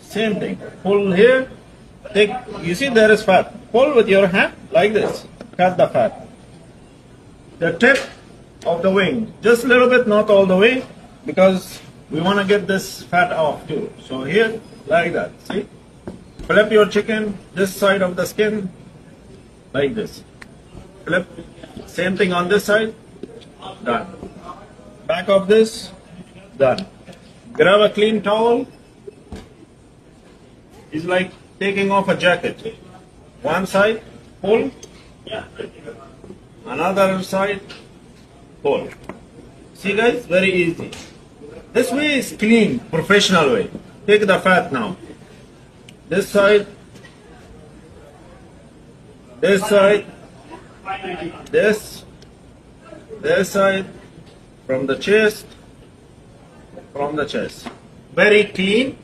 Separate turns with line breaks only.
Same thing. Pull here. Take. You see there is fat. Pull with your hand like this. Cut the fat. The tip of the wing, just a little bit, not all the way, because we want to get this fat off too. So here, like that. See? Flip your chicken this side of the skin, like this. Flip. Same thing on this side. Done. Back of this. Done. Grab a clean towel. It's like taking off a jacket. One side, pull. Another side, pull. See guys, very easy. This way is clean, professional way. Take the fat now. This side, this side, this side, from the chest, very clean.